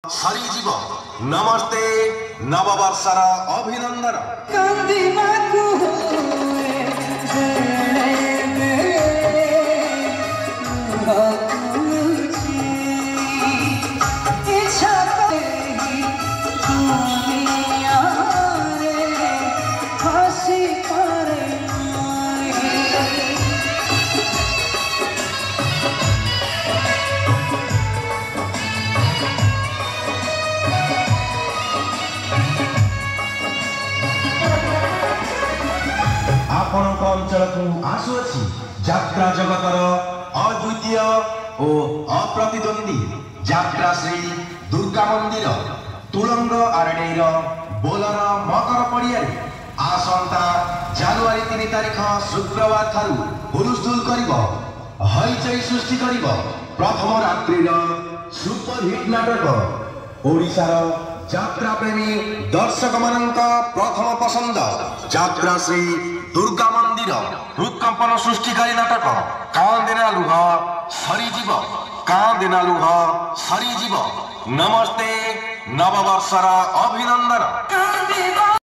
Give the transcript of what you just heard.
सरीजीव नमस्ते नववर्षर अभिनंदन अंचल को आसुअछि यात्रा जगतर अद्वितीय और अप्रतिद्वंदी यात्रा श्री दुर्गा मंदिर तुलंग आरणेर बोलर मकर पड़िया आसंता जनवरी 3 तारिख शुक्रवार ठारू हुलुस्थुल करिब हईचई सृष्टि करिब प्रथम रात्रिर सुपरहिट नाटक ओडिशार यात्रा प्रेमी दर्शक मानक प्रथम पसंद यात्रा श्री दुर्गा मंदिर हृदकंपन सृष्टिकारी नाटक कांदेना लुह सरीजीव कांदेना लुह सरीजीव नमस्ते नववर्षर अभिनंदन।